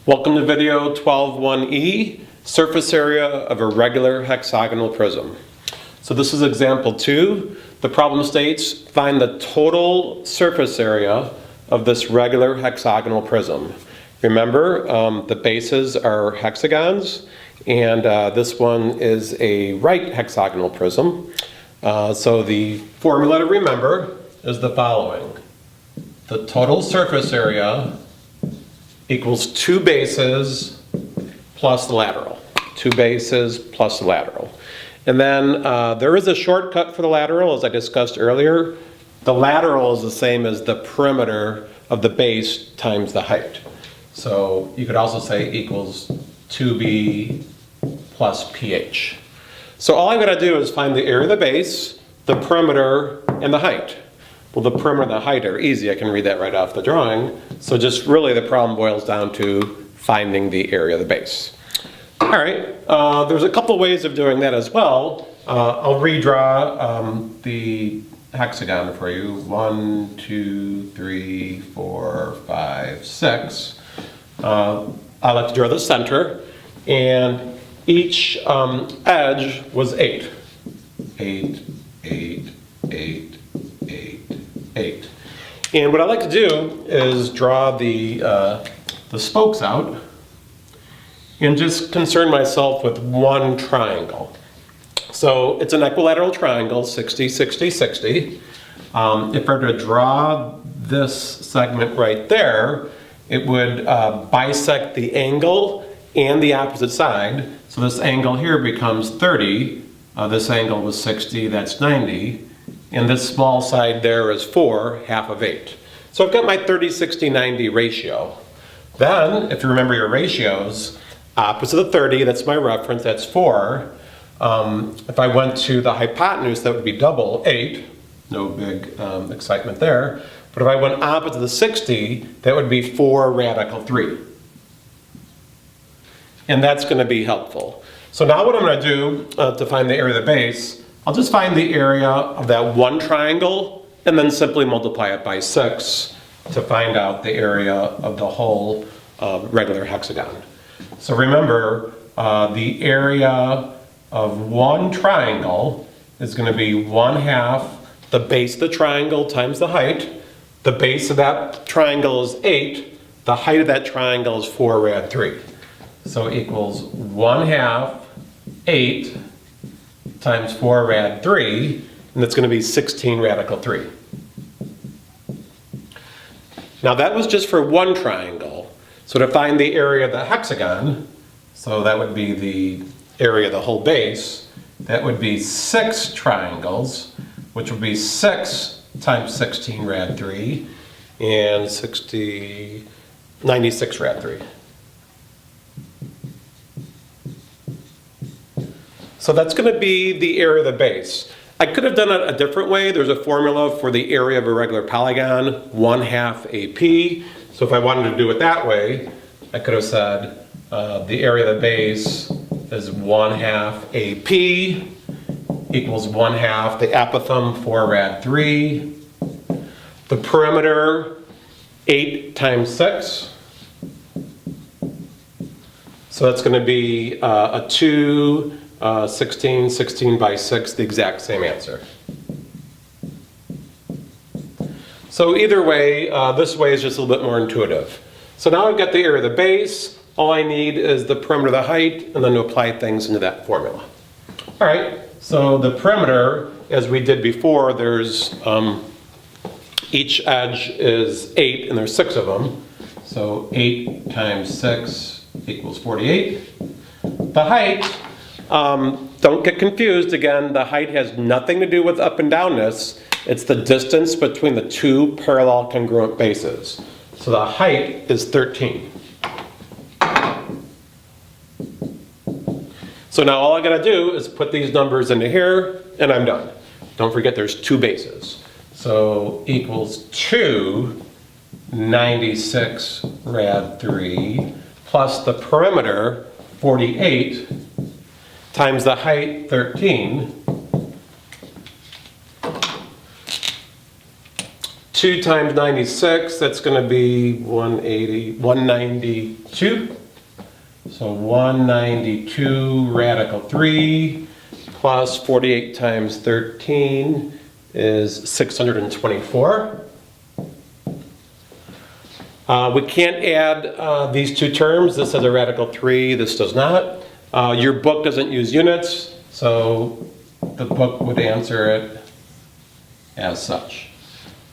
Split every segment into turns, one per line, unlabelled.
Welcome to video 12.1e, surface area of a regular hexagonal prism. So this is example 2. The problem states, find the total surface area of this regular hexagonal prism. Remember, the bases are hexagons, and this one is a right hexagonal prism. So the formula to remember is the following. The total surface area equals 2 bases plus the lateral. 2 bases plus the lateral. And then there is a shortcut for the lateral, as I discussed earlier. The lateral is the same as the perimeter of the base times the height. So you could also say equals 2b plus ph. So all I'm going to do is find the area of the base, the perimeter, and the height. Well, the perimeter and the height are easy. I can read that right off the drawing. So just really the problem boils down to finding the area of the base. All right, there's a couple ways of doing that as well. I'll redraw the hexagon for you. 1, 2, 3, 4, 5, 6. I like to draw the center, and each edge was 8. 8, 8, 8. 8. And what I like to do is draw the spokes out and just concern myself with one triangle. So it's an equilateral triangle, 60, 60, 60. If I were to draw this segment right there, it would bisect the angle and the opposite side. So this angle here becomes 30. This angle was 60, that's 90. And this small side there is 4, half of 8. So I've got my 30, 60, 90 ratio. Then, if you remember your ratios, opposite of 30, that's my reference, that's 4. If I went to the hypotenuse, that would be double, 8. No big excitement there. But if I went opposite the 60, that would be 4 radical 3. And that's going to be helpful. So now what I'm going to do to find the area of the base, I'll just find the area of that one triangle and then simply multiply it by 6 to find out the area of the whole regular hexagon. So remember, the area of one triangle is going to be 1/2 the base of the triangle times the height. The base of that triangle is 8. The height of that triangle is 4 rad 3. So equals 1/2 8 times 4 rad 3, and that's going to be 16 radical 3. Now that was just for one triangle. So to find the area of the hexagon, so that would be the area of the whole base, that would be 6 triangles, which would be 6 times 16 rad 3, and 96 rad 3. So that's going to be the area of the base. I could have done it a different way. There's a formula for the area of a regular polygon, 1/2 AP. So if I wanted to do it that way, I could have said the area of the base is 1/2 AP equals 1/2 the apothem 4 rad 3. The perimeter 8 times 6. So that's going to be a 2. 16, 16 by 6, the exact same answer. So either way, this way is just a little bit more intuitive. So now I've got the area of the base. All I need is the perimeter of the height, and then to apply things into that formula. All right, so the perimeter, as we did before, there's each edge is 8, and there's 6 of them. So 8 times 6 equals 48. The height, don't get confused. Again, the height has nothing to do with up and downness. It's the distance between the two parallel congruent bases. So the height is 13. So now all I gotta do is put these numbers into here, and I'm done. Don't forget there's 2 bases. So equals 2 96 rad 3 plus the perimeter 48 times the height 13 2 times 96, that's going to be 192. So 192 radical 3 plus 48 times 13 is 624. We can't add these two terms. This has a radical 3, this does not. Your book doesn't use units, so the book would answer it as such.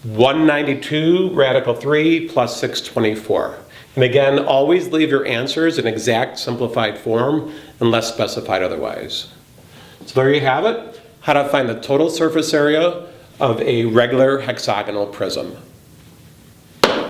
192 radical 3 plus 624. And again, always leave your answers in exact simplified form unless specified otherwise. So there you have it, how to find the total surface area of a regular hexagonal prism.